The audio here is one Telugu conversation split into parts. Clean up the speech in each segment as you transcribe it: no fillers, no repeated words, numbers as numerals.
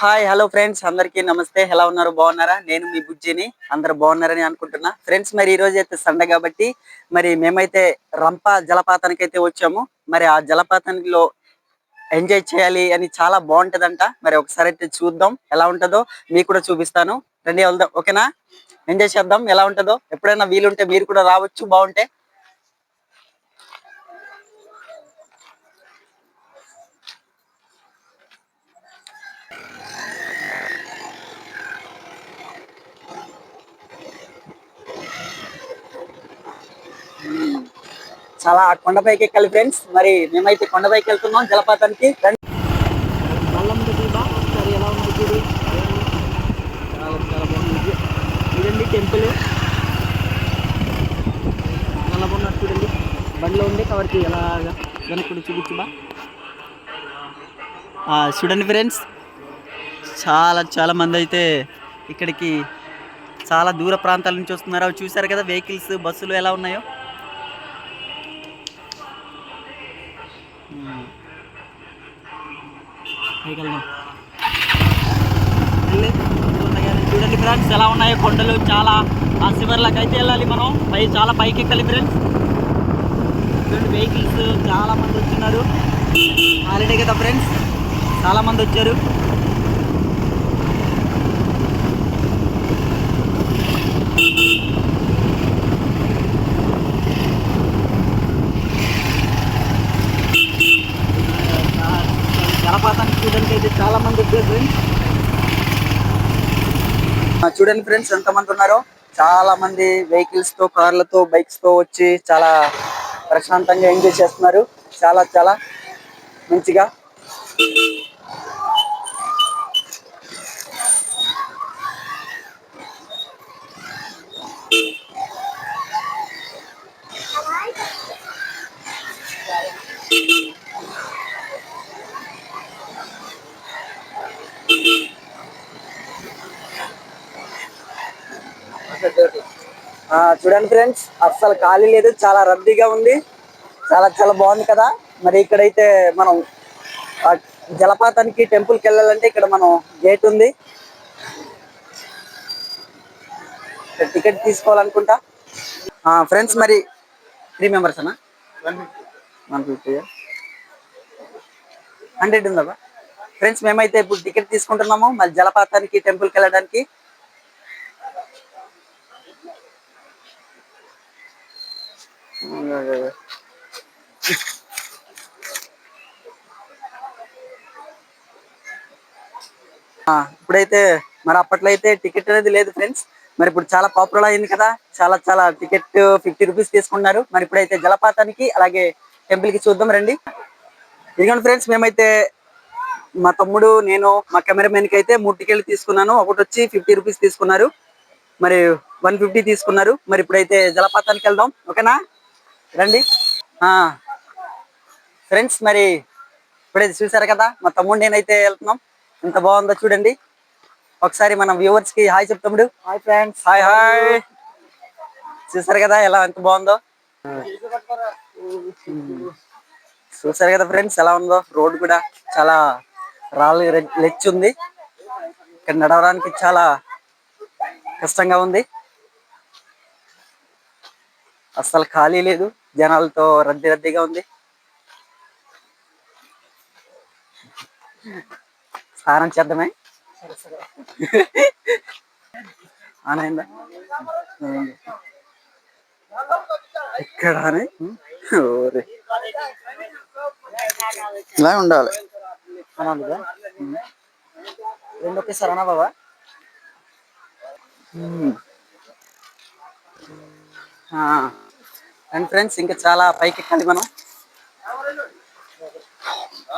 హాయ్ హలో ఫ్రెండ్స్, అందరికీ నమస్తే. ఎలా ఉన్నారు? బాగున్నారా? నేను మీ బుజ్జిని. అందరు బాగున్నారని అనుకుంటున్నా. ఫ్రెండ్స్, మరి ఈ రోజు అయితే సండే కాబట్టి మరి మేమైతే రంప జలపాతానికి అయితే వచ్చాము. మరి ఆ జలపాతంలో ఎంజాయ్ చేయాలి అని చాలా బాగుంటదంట. మరి ఒకసారి అయితే చూద్దాం ఎలా ఉంటుందో, మీకు కూడా చూపిస్తాను. రండి వెళ్దాం, ఓకేనా? ఎంజాయ్ చేద్దాం ఎలా ఉంటుందో. ఎప్పుడైనా వీలుంటే మీరు కూడా రావచ్చు, బాగుంటే. చాలా కొండపైకి ఎక్కాలి ఫ్రెండ్స్. మరి మేమైతే కొండపైకి వెళ్తున్నాం జలపాతానికి. ఎలా ఉంది చూడు, చాలా చాలా బాగుంది. చూడండి టెంపుల్ చాలా బాగున్నారు. చూడండి బండిలో ఉండే కవర్కి ఎలాగా వెనక్కి చూపించుబా. చూడండి ఫ్రెండ్స్, చాలా చాలా మంది అయితే ఇక్కడికి చాలా దూర ప్రాంతాల నుంచి వస్తున్నారు. అవి చూసారు కదా, వెహికల్స్ బస్సులు ఎలా ఉన్నాయో. చూడండి ఫ్రెండ్స్ ఎలా ఉన్నాయో కొండలు. చాలా ఆ శివర్లకు అయితే వెళ్ళాలి మనం. చాలా పైకి ఎక్కాలి ఫ్రెండ్స్. చూడండి వెహికల్స్ చాలా మంది వచ్చినారు. హాలిడే కదా ఫ్రెండ్స్, చాలా మంది వచ్చారు. జలపాతాన్ని చూడడానికి అయితే చాలా మంది వచ్చారు ఫ్రెండ్స్. చూడండి ఫ్రెండ్స్ ఎంతమంది ఉన్నారో. చాలా మంది వెహికల్స్ తో, కార్లతో, బైక్స్ తో వచ్చి చాలా ప్రశాంతంగా ఎంజాయ్ చేస్తున్నారు. చాలా చాలా మంచిగా. చూడండి ఫ్రెండ్స్, అస్సలు ఖాళీ లేదు, చాలా రద్దీగా ఉంది. చాలా చాలా బాగుంది కదా. మరి ఇక్కడైతే మనం జలపాతానికి టెంపుల్కి వెళ్ళాలంటే ఇక్కడ మనం గేట్ ఉంది, టికెట్ తీసుకోవాలనుకుంటా. ఫ్రెండ్స్ మరి 3 మెంబర్స్ అన్నా 150 100 ఉందా ఫ్రెండ్స్? మేమైతే ఇప్పుడు టికెట్ తీసుకుంటున్నాము మళ్ళీ జలపాతానికి టెంపుల్కి వెళ్ళడానికి. ఇప్పుడైతే మరి అప్పట్లో అయితే టికెట్ అనేది లేదు ఫ్రెండ్స్. మరి ఇప్పుడు చాలా పాపులర్ అయింది కదా. చాలా చాలా టికెట్ 50 రూపీస్ తీసుకున్నారు. మరి ఇప్పుడైతే జలపాతానికి అలాగే టెంపుల్ కి చూద్దాం రండి. ఇదిగోండి ఫ్రెండ్స్, మేమైతే మా తమ్ముడు, నేను, మా కెమెరామెన్ కి అయితే 3 టికెట్లు తీసుకున్నాను. ఒకటి వచ్చి 50 రూపీస్ తీసుకున్నారు, మరి 150 తీసుకున్నారు. మరి ఇప్పుడైతే జలపాతానికి వెళ్దాం, ఓకేనా? రండి ఫ్రెండ్స్. మరి ఇప్పుడైతే చూసారు కదా, మా తమ్ముడు నేనైతే వెళ్తున్నాం. ఎంత బాగుందో చూడండి. ఒకసారి మన వ్యూవర్స్ కి హాయ్ చెప్తాముడు. Hi friends. Hi hi. చూసారు కదా ఎలా ఎంత బాగుందో. చూసారు కదా ఫ్రెండ్స్ ఎలా ఉందో. రోడ్ కూడా చాలా రాళ్ళు లెచ్చు ఉంది. ఇక్కడ నడవడానికి చాలా కష్టంగా ఉంది. అస్సలు ఖాళీ లేదు, జనాలతో రద్దీ రద్దీగా ఉంది. స్నానం చేద్దామే ఆనంద ఇక్కడ ఇలా ఉండాలి. రెండు ఒకేసారి అనా బాబా. అండ్ ఫ్రెండ్స్ ఇంకా చాలా పైకి ఎక్కాలి మనం.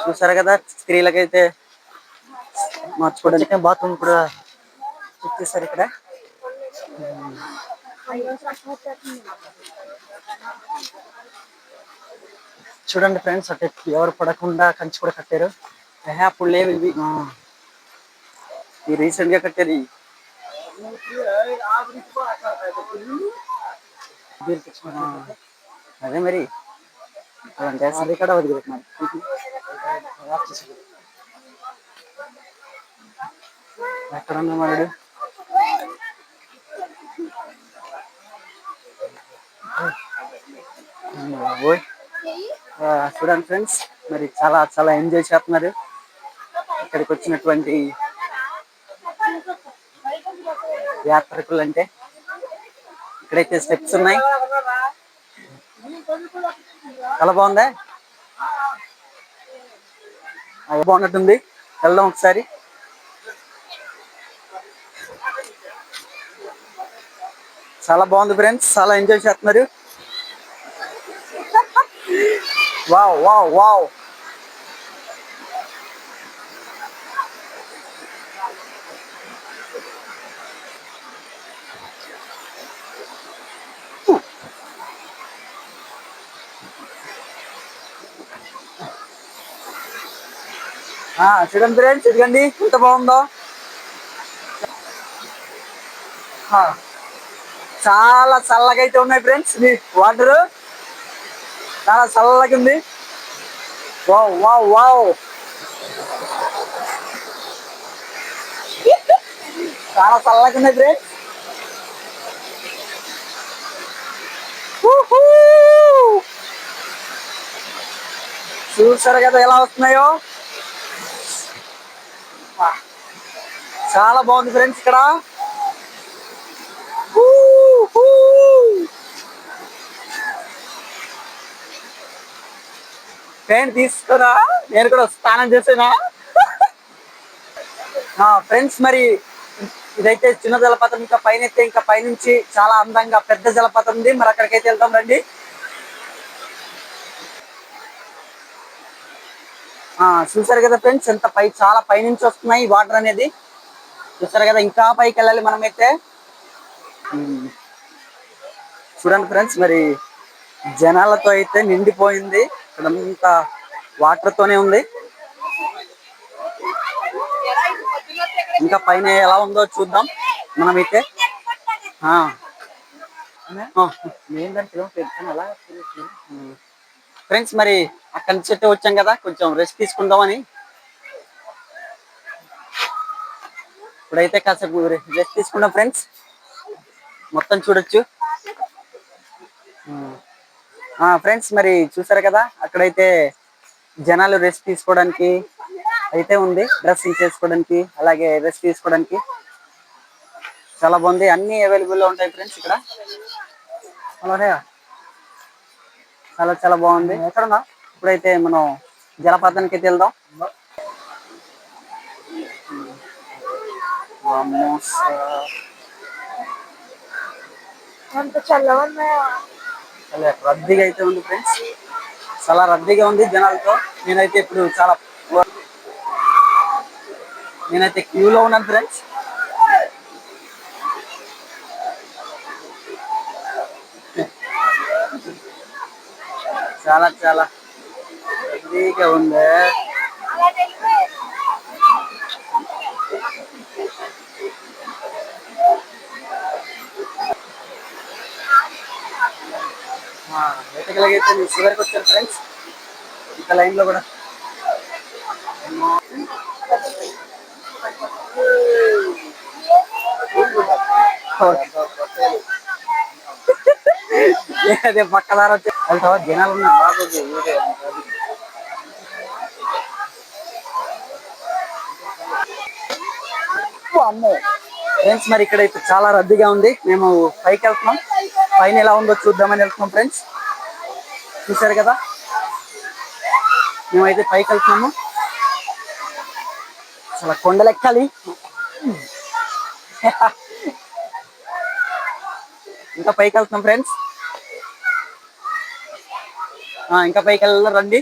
చూసారు కదా, స్త్రీలకైతే మార్చుకోవడానికి బాత్రూమ్ కూడా ఇచ్చేసారు ఇక్కడ. చూడండి ఫ్రెండ్స్, అటు ఎవరు పడకుండా కంచి కూడా కట్టారు. అప్పుడు లేవు ఇవి, రీసెంట్ గా కట్టారు. అదే మరి అలాంటి అది కూడా వదిలిపెట్టినారు. ఎక్కడ ఉన్నా వాడు? బాబోయ్. చూడండి ఫ్రెండ్స్, మరి చాలా చాలా ఎంజాయ్ చేస్తున్నారు ఇక్కడికి వచ్చినటువంటి యాత్రికులు. అంటే ఇక్కడైతే స్టెప్స్ ఉన్నాయి, చాలా బాగుందా? బాగున్నట్టుంది, వెళ్దాం ఒకసారి. చాలా బాగుంది ఫ్రెండ్స్, చాలా ఎంజాయ్ చేస్తున్నారు. Wow wow wow. చూడండి ఫ్రెండ్స్, ఇదిగండి ఎంత బాగుందో. చాలా చల్లగా అయితే ఉన్నాయి ఫ్రెండ్స్, వాటర్ చాలా చల్లగా ఉంది. Wow wow wow. చాలా చల్లగా ఉన్నాయి ఫ్రెండ్స్. చూసారు కదా ఎలా వస్తున్నాయో. చాలా బాగుంది ఫ్రెండ్స్ ఇక్కడ. పెయింట్ తీసుకురా, నేను కూడా స్నానం చేసేనా. ఫ్రెండ్స్, మరి ఇదైతే చిన్న జలపాతం. ఇంకా పైన అయితే ఇంకా పైనుంచి చాలా అందంగా పెద్ద జలపాతం ఉంది, మరి అక్కడికైతే వెళ్తాం రండి. చూసారు కదా ఫ్రెండ్స్, ఎంత చాలా పైనుంచి వస్తున్నాయి వాటర్ అనేది. చూసారు కదా, ఇంకా పైకి వెళ్ళాలి మనమైతే. చూడండి ఫ్రెండ్స్, మరి జనాలతో అయితే నిండిపోయింది ఇక్కడంతా, వాటర్ తోనే ఉంది. ఇంకా పైన ఎలా ఉందో చూద్దాం మనమైతే. ఫ్రెండ్స్, మరి అక్కడి నుంచి అయితే వచ్చాం కదా, కొంచెం రెస్ట్ తీసుకుందామని. ఇప్పుడైతే కాసేపు రెస్ట్ తీసుకున్నాం ఫ్రెండ్స్, మొత్తం చూడొచ్చు. ఫ్రెండ్స్, మరి చూసారు కదా, అక్కడైతే జనాలు రెస్ట్ తీసుకోవడానికి అయితే ఉంది, డ్రెస్సింగ్ చేసుకోవడానికి, అలాగే రెస్ట్ తీసుకోవడానికి చాలా బాగుంది. అన్ని అవైలబుల్ లో ఉంటాయి ఫ్రెండ్స్ ఇక్కడ. అలాగే చాలా చాలా బాగుంది. ఎక్కడున్నా ఇప్పుడైతే మనం జలపాతానికి అయితే వెళ్దాం. రద్దీగా అయితే ఉంది ఫ్రెండ్స్, చాలా రద్దీగా ఉంది జనాలతో. నేనైతే ఇప్పుడు నేనైతే క్యూలో ఉన్నాను ఫ్రెండ్స్. చాలా చాలా రద్దీగా ఉంది. ఎటకలాగైతే నేను చివరికి వచ్చాను ఫ్రెండ్స్, ఇంకా లైన్ లో కూడా. అదే పక్కదార వెళ్తావా, జనాలు ఉన్నా బాబు. అమ్మో ఫ్రెండ్స్, మరి ఇక్కడ అయితే చాలా రద్దీగా ఉంది. మేము పైకి వెళ్తున్నాం, పైన ఎలా ఉందో చూద్దామని వెళ్తున్నాం ఫ్రెండ్స్. చూసారు కదా, మేమైతే పైకి వెళ్తున్నాము. అసలు కొండలు ఎక్కాలి. ఇంకా పైకి వెళ్తున్నాం ఫ్రెండ్స్, ఇంకా పైకి వెళ్ళాలి రండి.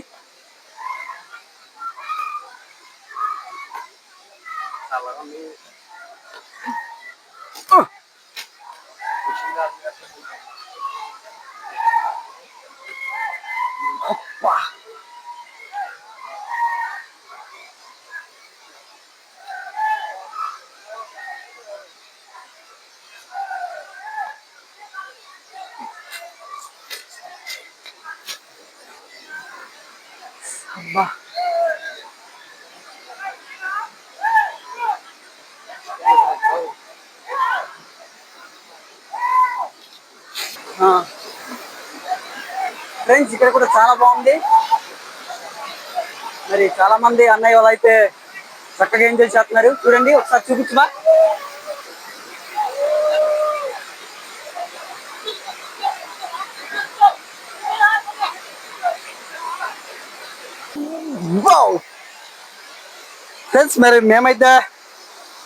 అబ్బా, ఫ్రెండ్స్ ఇక్కడ కూడా చాలా బాగుంది. మరి చాలా మంది అన్నయ్య వాళ్ళు అయితే చక్కగా ఎంజాయ్ చేస్తున్నారు. చూడండి ఒకసారి చూపించమా. ఫ్రెండ్స్ మరి మేమైతే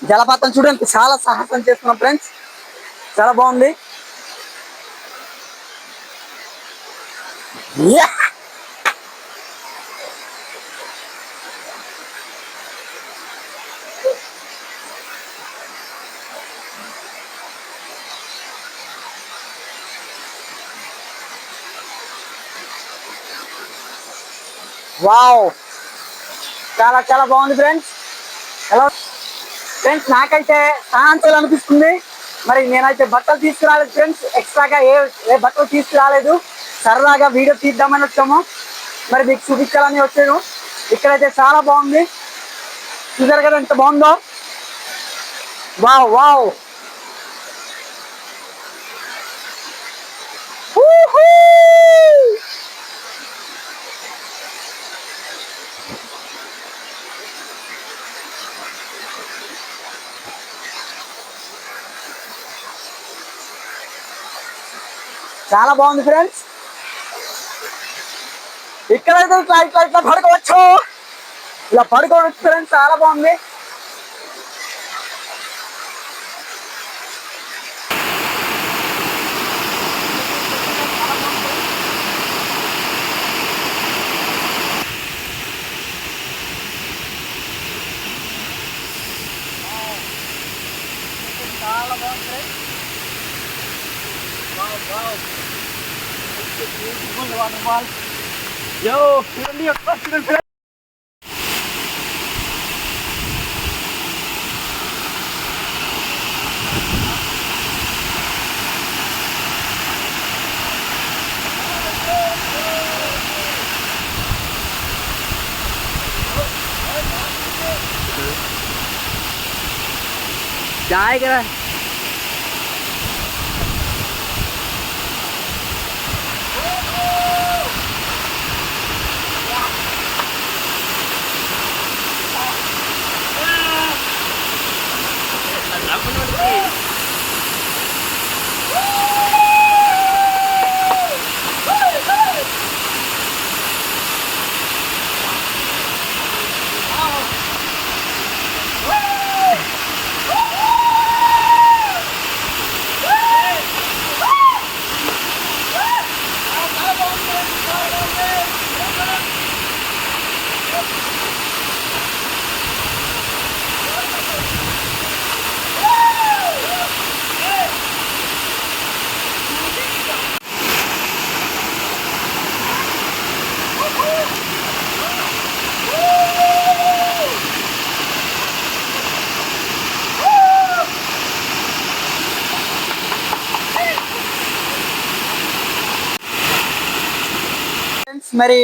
జలపాతం చూడడానికి చాలా సాహసం చేస్తున్నాం ఫ్రెండ్స్. చాలా బాగుంది. వావ్, చాలా చాలా బాగుంది ఫ్రెండ్స్. ఎలా ఫ్రెండ్స్, నాకైతే స్నానం చేయాలనిపిస్తుంది. మరి నేనైతే బట్టలు తీసుకురాలేదు ఫ్రెండ్స్. ఎక్స్ట్రాగా ఏ బట్టలు తీసుకురాలేదు. సరదాగా వీడియో తీద్దామని వచ్చాము. మరి మీకు చూపించాలని వచ్చాను. ఇక్కడైతే చాలా బాగుంది. చూసారు కదా ఎంత బాగుందో. Wow wow. చాలా బాగుంది ఫ్రెండ్స్. ఇక్కడైతే ఇట్లా ఇట్లా ఇట్లా పడుకోవచ్చు. ఇలా పడుకోవచ్చు ఫ్రెండ్స్. చాలా బాగుంది. చాలా బాగుంది ఫ్రెండ్స్. Beautiful waterfall. Yo, చూడండి ఒక్క చూడండి. जाएगा. మరి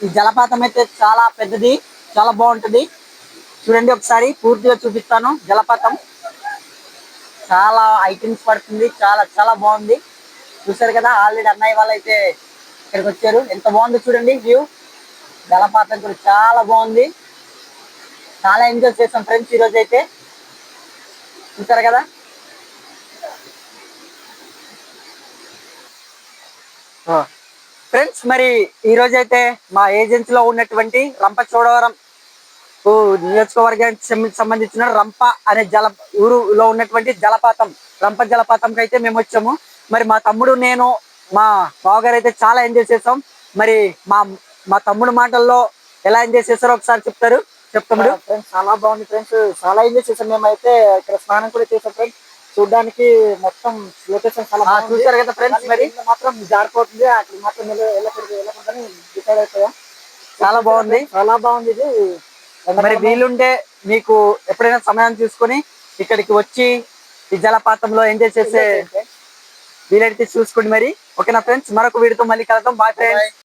ఈ జలపాతం అయితే చాలా పెద్దది, చాలా బాగుంటది. చూడండి ఒకసారి పూర్తిగా చూపిస్తాను. జలపాతం చాలా ఐటమ్స్ పడుతుంది. చాలా చాలా బాగుంది. చూసారు కదా, ఆల్రెడీ అన్నయ్య వాళ్ళు అయితే ఇక్కడికి వచ్చారు. ఎంత బాగుందో చూడండి వ్యూ. జలపాతం కూడా చాలా బాగుంది. చాలా ఎంజాయ్ చేసాం ఫ్రెండ్స్ ఈ రోజు అయితే. చూసారు కదా. ఫ్రెండ్స్ మరి ఈ రోజు అయితే మా ఏజెన్సీలో ఉన్నటువంటి రంపచోడవరం నియోజకవర్గానికి సంబంధించిన రంప అనే ఊరులో ఉన్నటువంటి జలపాతం, రంప జలపాతంకి అయితే మేము వచ్చాము. మరి మా తమ్ముడు, నేను, మా బావగారు అయితే చాలా ఎంజాయ్ చేసాం. మరి మా మా తమ్ముడు మాటల్లో ఎలా ఎంజాయ్ చేశారో ఒకసారి చెప్తారు. చెప్తాము ఫ్రెండ్స్. చాలా బాగుంది ఫ్రెండ్స్. చాలా ఎంజాయ్ చేసాం. మేమైతే ఇక్కడ స్నానం కూడా చేసాం ఫ్రెండ్స్. చూడడానికి మొత్తం లొకేషన్ చాలా చూసారు కదా ఫ్రెండ్స్. మరి మాత్రం జారిపోతుంది. అక్కడ మాత్రం వెళ్ళకూడదని డిసైడ్ అయిపోయాం. చాలా బాగుంది, చాలా బాగుంది ఇది. మరి వీలుంటే మీకు ఎప్పుడైనా సమయం చూసుకొని ఇక్కడికి వచ్చి ఈ జలపాతంలో ఎంజాయ్ చేసే వీలైతే చూసుకోండి మరి. ఓకేనా ఫ్రెండ్స్, మరొక వీడియోతో మళ్ళీ కలుద్దాం. Bye friends.